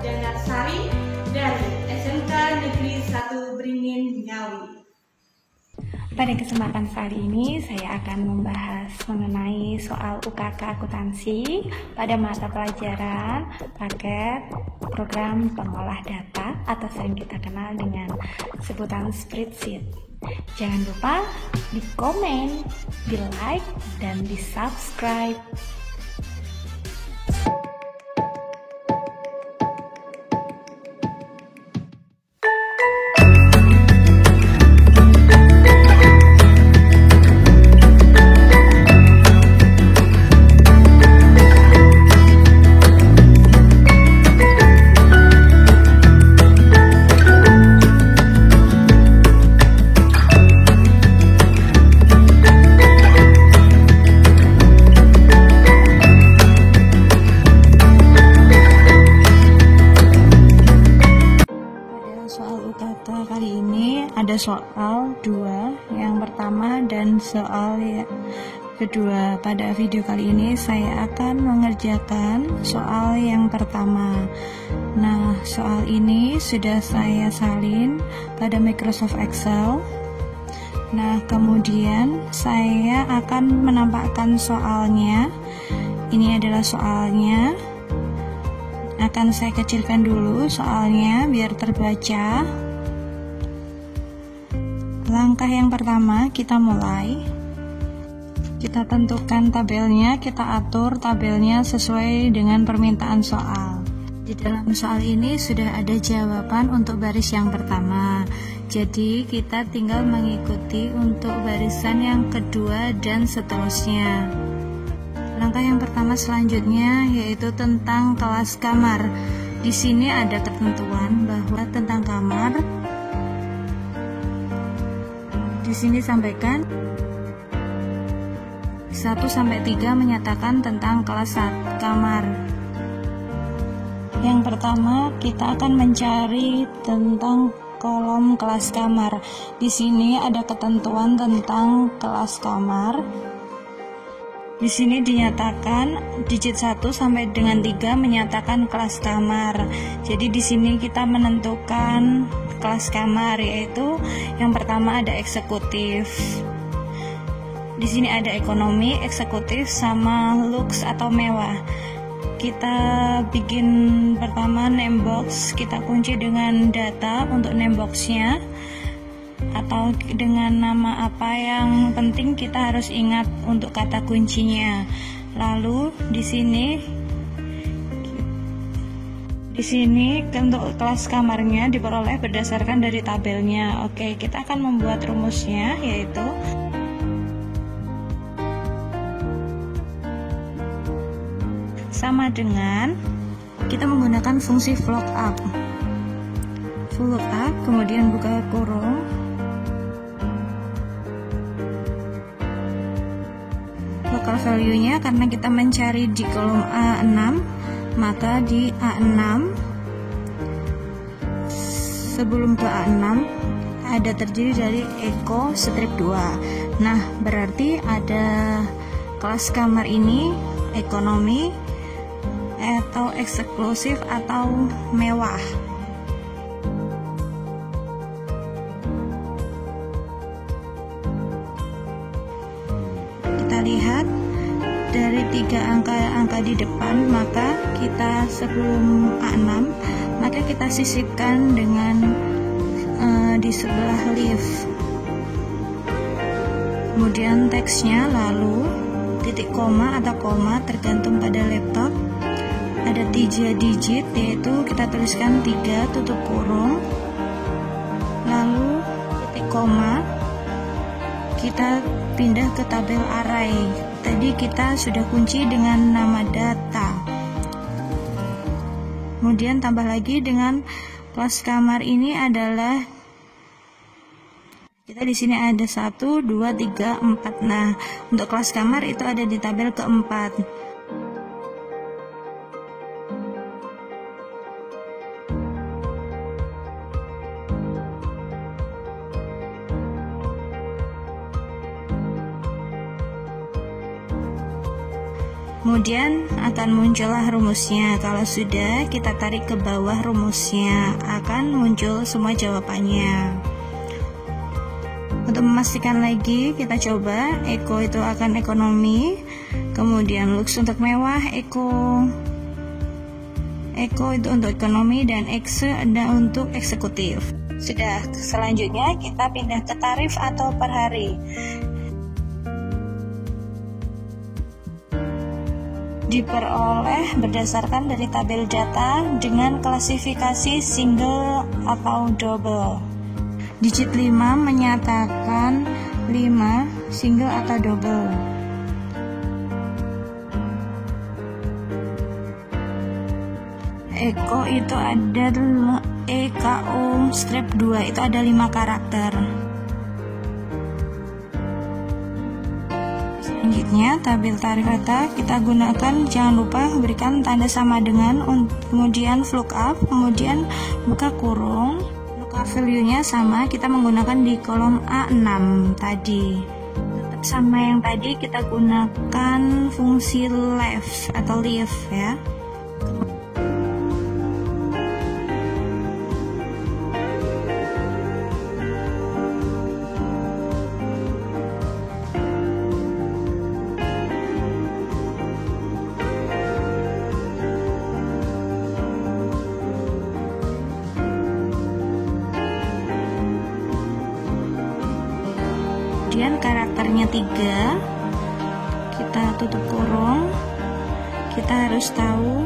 Sari dari SMK Negeri 1 Beringin, Ngawi. Pada kesempatan kali ini saya akan membahas mengenai soal UKK akuntansi pada mata pelajaran paket program pengolah data atau sering kita kenal dengan sebutan spreadsheet. Jangan lupa di komen, di like, dan di subscribe. Kali ini ada soal 2 yang pertama dan soal kedua. Pada video kali ini saya akan mengerjakan soal yang pertama. Nah, soal ini sudah saya salin pada Microsoft Excel. Nah, kemudian saya akan menampakkan soalnya. Ini adalah soalnya. Akan saya kecilkan dulu soalnya biar terbaca. Langkah yang pertama, kita mulai. Kita tentukan tabelnya, kita atur tabelnya sesuai dengan permintaan soal. Di dalam soal ini sudah ada jawaban untuk baris yang pertama. Jadi kita tinggal mengikuti untuk barisan yang kedua dan seterusnya. Langkah yang pertama selanjutnya yaitu tentang kelas kamar. Di sini ada ketentuan bahwa tentang kamar. Di sini sampaikan 1-3 menyatakan tentang kelas kamar. Yang pertama, kita akan mencari tentang kolom kelas kamar. Di sini ada ketentuan tentang kelas kamar. Di sini dinyatakan digit 1 sampai dengan 3 menyatakan kelas kamar. Jadi di sini kita menentukan kelas kamar, yaitu yang pertama ada eksekutif. Di sini ada ekonomi, eksekutif, sama lux atau mewah. Kita bikin pertama name box, kita kunci dengan data untuk name boxnya atau dengan nama apa yang penting kita harus ingat untuk kata kuncinya. Lalu di sini untuk kelas kamarnya diperoleh berdasarkan dari tabelnya. Oke, kita akan membuat rumusnya, yaitu sama dengan kita menggunakan fungsi VLOOKUP. VLOOKUP, kemudian buka kurung, local value-nya karena kita mencari di kolom A6, maka di A6 sebelum ke A6 ada terdiri dari Eko strip 2. Nah, berarti ada kelas kamar ini ekonomi atau eksklusif atau mewah. Kita lihat dari 3 angka di depan, maka kita sebelum A6 maka kita sisipkan dengan di sebelah lift. Kemudian teksnya, lalu titik koma atau koma tergantung pada laptop. Ada 3 digit, yaitu kita tuliskan 3 tutup kurung, lalu titik koma, kita pindah ke tabel array. Tadi kita sudah kunci dengan nama data. Kemudian tambah lagi dengan kelas kamar ini adalah kita di sini ada 1, 2, 3, 4. Nah, untuk kelas kamar itu ada di tabel keempat. Kemudian akan muncullah rumusnya. Kalau sudah, kita tarik ke bawah rumusnya, akan muncul semua jawabannya. Untuk memastikan lagi, kita coba. Eko itu akan ekonomi, kemudian lux untuk mewah, Eko itu untuk ekonomi, dan exe ada untuk eksekutif. Sudah, selanjutnya kita pindah ke tarif atau per hari. Diperoleh berdasarkan dari tabel data dengan klasifikasi single atau double. Digit 5 menyatakan 5 single atau double. Eko itu ada EKO strip 2, itu ada 5 karakter. Selanjutnya, tabel tarif data kita gunakan, jangan lupa berikan tanda sama dengan, kemudian lookup, kemudian buka kurung. Lookup value-nya sama, kita menggunakan di kolom A6 tadi. Tetap sama yang tadi, kita gunakan fungsi left atau leave ya. Kemudian karakternya 3, kita tutup kurung. Kita harus tahu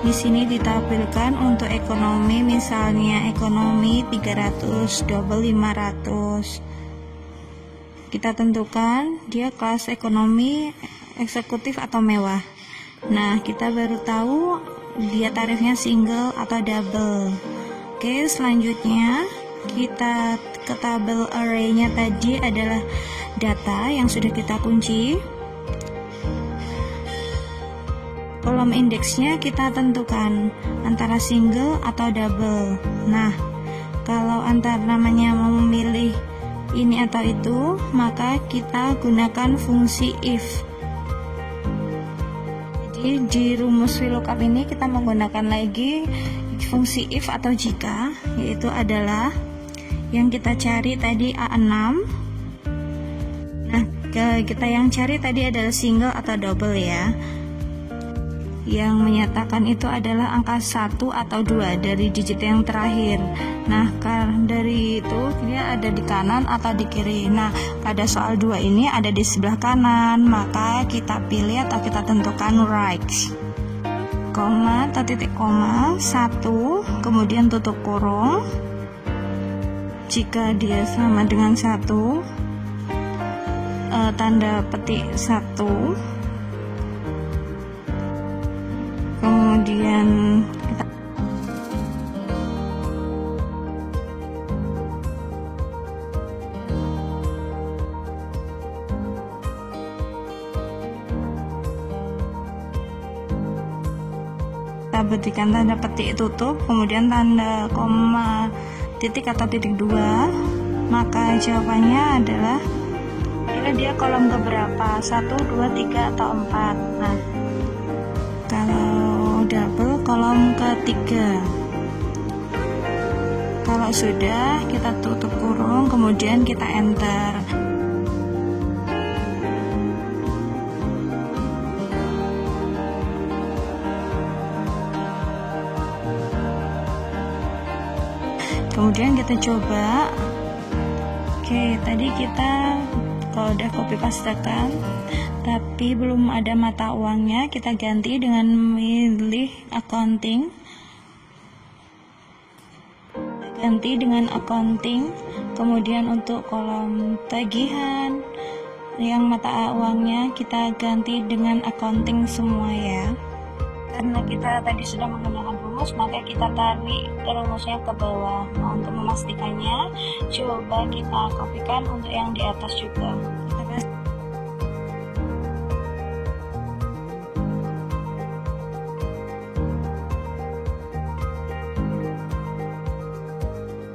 di sini ditampilkan untuk ekonomi, misalnya ekonomi 300, double 500. Kita tentukan dia kelas ekonomi, eksekutif atau mewah. Nah, kita baru tahu dia tarifnya single atau double. Oke, selanjutnya kita ke tabel array-nya tadi adalah data yang sudah kita kunci. Kolom indeksnya kita tentukan antara single atau double. Nah, kalau antara namanya mau memilih ini atau itu, maka kita gunakan fungsi if. Jadi di rumus VLOOKUP ini kita menggunakan lagi fungsi if atau jika, yaitu adalah yang kita cari tadi A6. Nah, kita yang cari tadi adalah single atau double ya. Yang menyatakan itu adalah angka 1 atau 2 dari digit yang terakhir. Nah, dari itu dia ada di kanan atau di kiri. Nah, pada soal 2 ini ada di sebelah kanan, maka kita pilih atau kita tentukan right. Koma atau titik koma 1, kemudian tutup kurung. Jika dia sama dengan 1, tanda petik 1, kemudian kita berikan tanda petik tutup, kemudian tanda koma titik atau titik 2, maka jawabannya adalah dia kolom keberapa, 1, 2, 3 atau 4. Nah, kalau double kolom ketiga. Kalau sudah, kita tutup kurung, kemudian kita enter. Kemudian kita coba. Oke, tadi kita kalau udah copy pastekan tapi belum ada mata uangnya, kita ganti dengan milih accounting. Ganti dengan accounting. Kemudian untuk kolom tagihan yang mata uangnya kita ganti dengan accounting semua ya. Karena kita tadi sudah menggunakan rumus, maka kita tarik rumusnya ke bawah. Nah, untuk memastikannya, coba kita kopikan untuk yang di atas juga.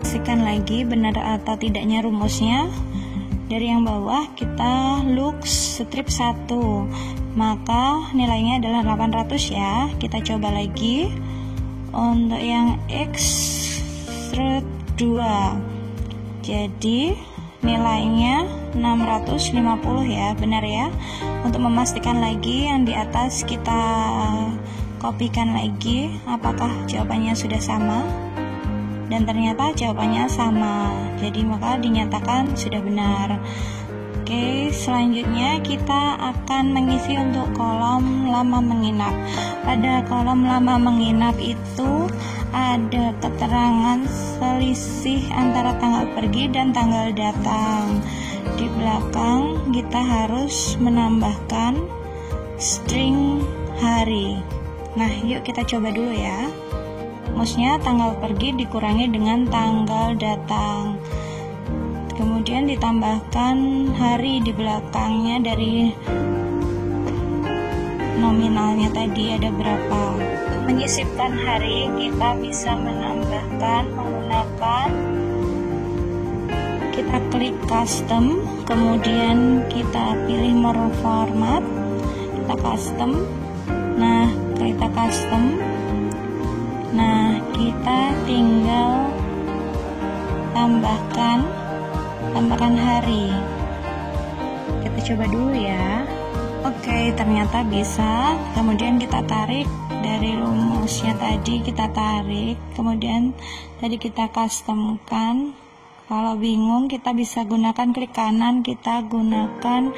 Pastikan lagi benar atau tidaknya rumusnya. Dari yang bawah kita lux strip 1. maka nilainya adalah 800 ya. Kita coba lagi untuk yang extrude 2, jadi nilainya 650 ya, benar ya. Untuk memastikan lagi yang di atas kita kopikan lagi apakah jawabannya sudah sama, dan ternyata jawabannya sama, jadi maka dinyatakan sudah benar. Oke, selanjutnya kita akan mengisi untuk kolom lama menginap. Pada kolom lama menginap itu ada keterangan selisih antara tanggal pergi dan tanggal datang. Di belakang kita harus menambahkan string hari. Nah, yuk kita coba dulu ya. Maksudnya tanggal pergi dikurangi dengan tanggal datang, kemudian ditambahkan hari di belakangnya dari nominalnya tadi ada berapa. Menyisipkan hari kita bisa menambahkan menggunakan, kita klik custom, kemudian kita pilih more format, kita custom. Nah, kita custom, nah kita tinggal tambahkan hari. Kita coba dulu ya. Oke, ternyata bisa. Kemudian kita tarik dari rumusnya tadi, kita tarik, kemudian tadi kita customkan. Kalau bingung kita bisa gunakan klik kanan, kita gunakan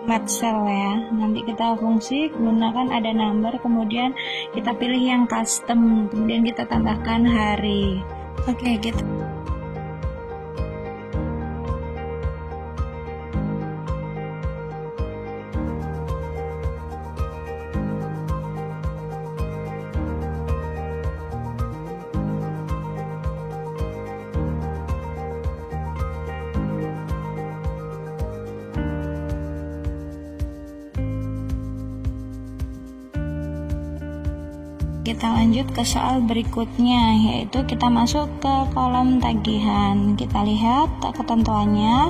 match cell ya. Nanti kita fungsi gunakan ada number, kemudian kita pilih yang custom, kemudian kita tambahkan hari. Oke, kita lanjut ke soal berikutnya, yaitu kita masuk ke kolom tagihan. Kita lihat ketentuannya,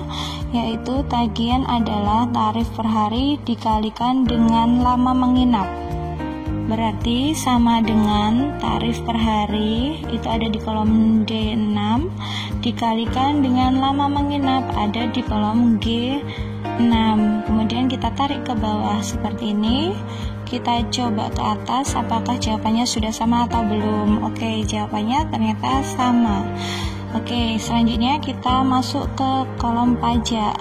yaitu tagihan adalah tarif per hari dikalikan dengan lama menginap. Berarti sama dengan tarif per hari itu ada di kolom D6 dikalikan dengan lama menginap ada di kolom G6. Kemudian kita tarik ke bawah seperti ini. Kita coba ke atas apakah jawabannya sudah sama atau belum. Oke, jawabannya ternyata sama. Oke, selanjutnya kita masuk ke kolom pajak.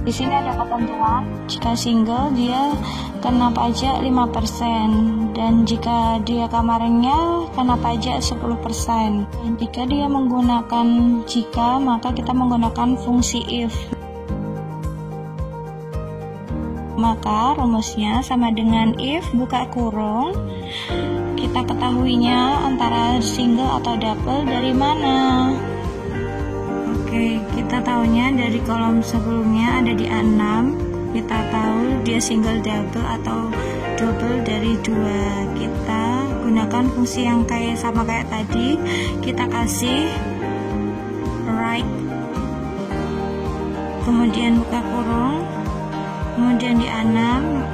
Di sini ada ketentuan, jika single dia kena pajak 5%, dan jika dia kamarnya kena pajak 10%. Dan jika dia menggunakan jika, maka kita menggunakan fungsi if. Maka rumusnya sama dengan if buka kurung. Kita ketahuinya antara single atau double dari mana? Oke, kita tahunya dari kolom sebelumnya ada di A6. Kita tahu dia single double atau double dari 2. Kita gunakan fungsi yang sama kayak tadi. Kita kasih right, kemudian buka kurung, kemudian di A6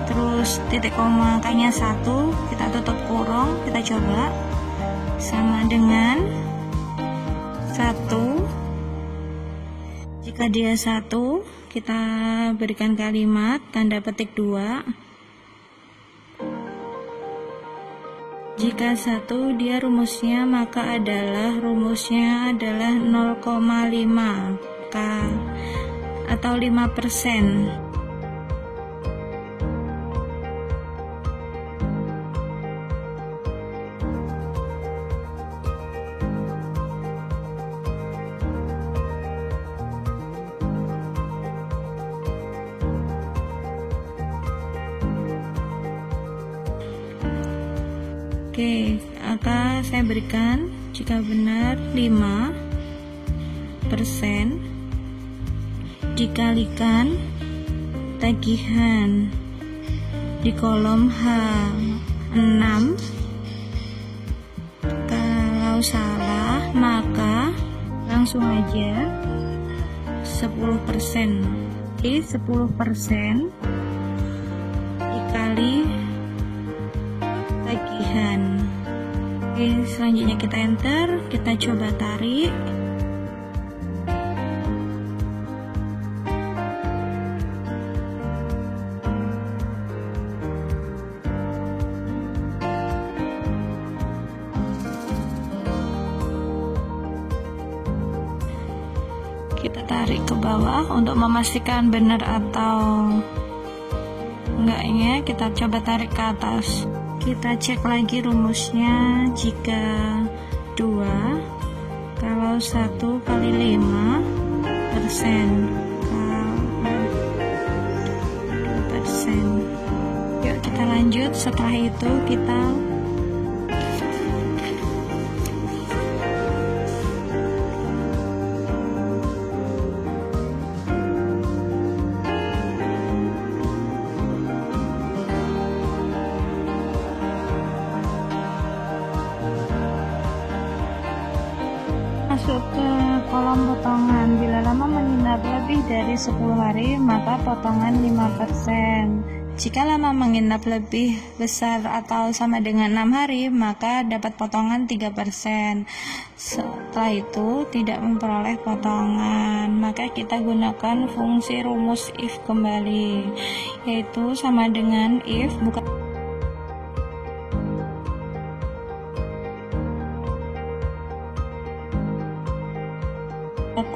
terus titik koma angkanya 1, kita tutup kurung, kita coba sama dengan 1. Jika dia 1, kita berikan kalimat tanda petik 2. Jika 1 dia rumusnya maka rumusnya adalah 0,5 K atau 5%. Oke, maka saya berikan jika benar 5% dikalikan tagihan di kolom H6. Kalau salah maka langsung aja 10%. Oke, 10% selanjutnya kita enter, kita coba tarik. Kita tarik ke bawah untuk memastikan benar atau enggaknya. Kita coba tarik ke atas. Kita cek lagi rumusnya. Jika 2 kalau 1 kali 5% kalau 2%. Yuk kita lanjut. Setelah itu kita masuk ke kolom potongan. Bila lama menginap lebih dari 10 hari, maka potongan 5%. Jika lama menginap lebih besar atau sama dengan 6 hari, maka dapat potongan 3%. Setelah itu tidak memperoleh potongan, maka kita gunakan fungsi rumus if kembali, yaitu sama dengan if bukan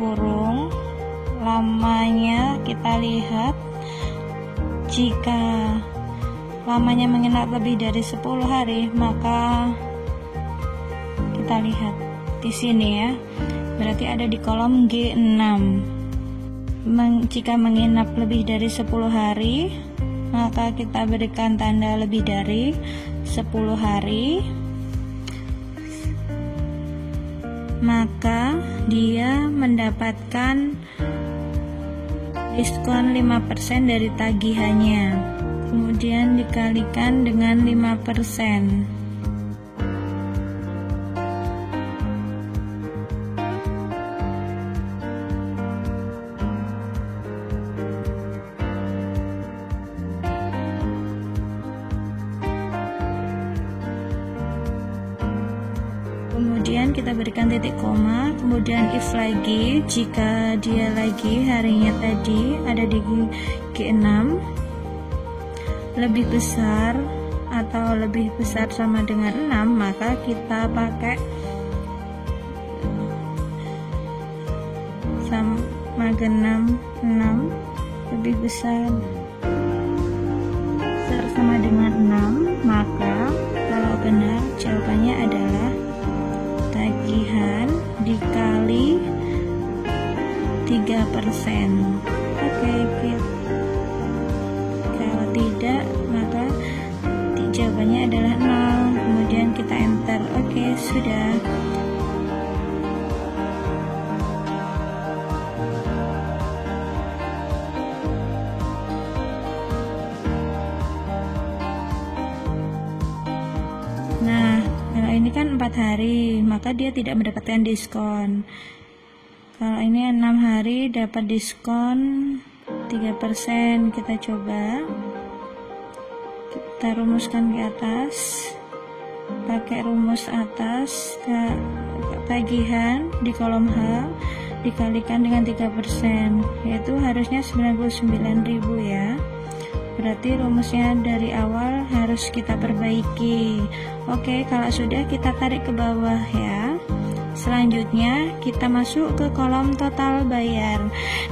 kurung, lamanya kita lihat. Jika lamanya menginap lebih dari 10 hari, maka kita lihat di sini ya, berarti ada di kolom G6. Jika menginap lebih dari 10 hari, maka kita berikan tanda lebih dari 10 hari, maka dia mendapatkan diskon 5% dari tagihannya, kemudian dikalikan dengan 5%. Kemudian kita berikan titik koma, kemudian if lagi. Jika dia lagi harinya tadi ada di G6 lebih besar atau lebih besar sama dengan 6, maka kita pakai sama dengan 6 lebih besar sama dengan 6, maka kalau benar jawabannya adalah tagihan dikali 3%. Oke, kalau tidak maka jawabannya adalah 0. Kemudian kita enter. Oke, sudah. Nah, kalau ini kan 4 hari, maka dia tidak mendapatkan diskon. Kalau ini 6 hari dapat diskon 3%. Kita coba. Kita rumuskan ke atas. Pakai rumus atas, tagihan di kolom H dikalikan dengan 3%, yaitu harusnya 99.000 ya. Berarti rumusnya dari awal harus kita perbaiki. Oke, kalau sudah kita tarik ke bawah ya. Selanjutnya kita masuk ke kolom total bayar.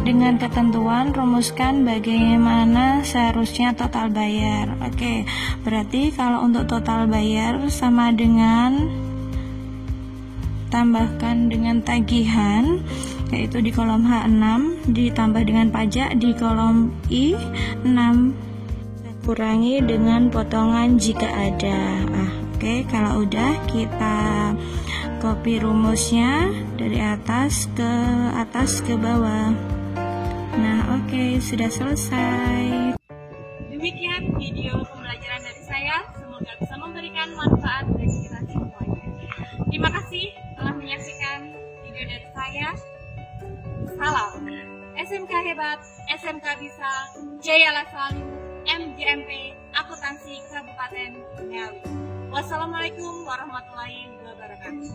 Dengan ketentuan rumuskan bagaimana seharusnya total bayar. Oke, berarti kalau untuk total bayar sama dengan tambahkan dengan tagihan, yaitu di kolom H6 ditambah dengan pajak di kolom I6, kurangi dengan potongan jika ada. Oke, kalau udah kita copy rumusnya dari atas ke bawah. Nah, oke, sudah selesai. Demikian video pembelajaran dari saya, semoga bisa memberikan manfaat bagi kita semuanya. Terima kasih telah menyaksikan video dari saya. Salam SMK hebat, SMK bisa, jayalah selalu. MGMP Akuntansi Kabupaten Ngawi. Wassalamualaikum warahmatullahi wabarakatuh.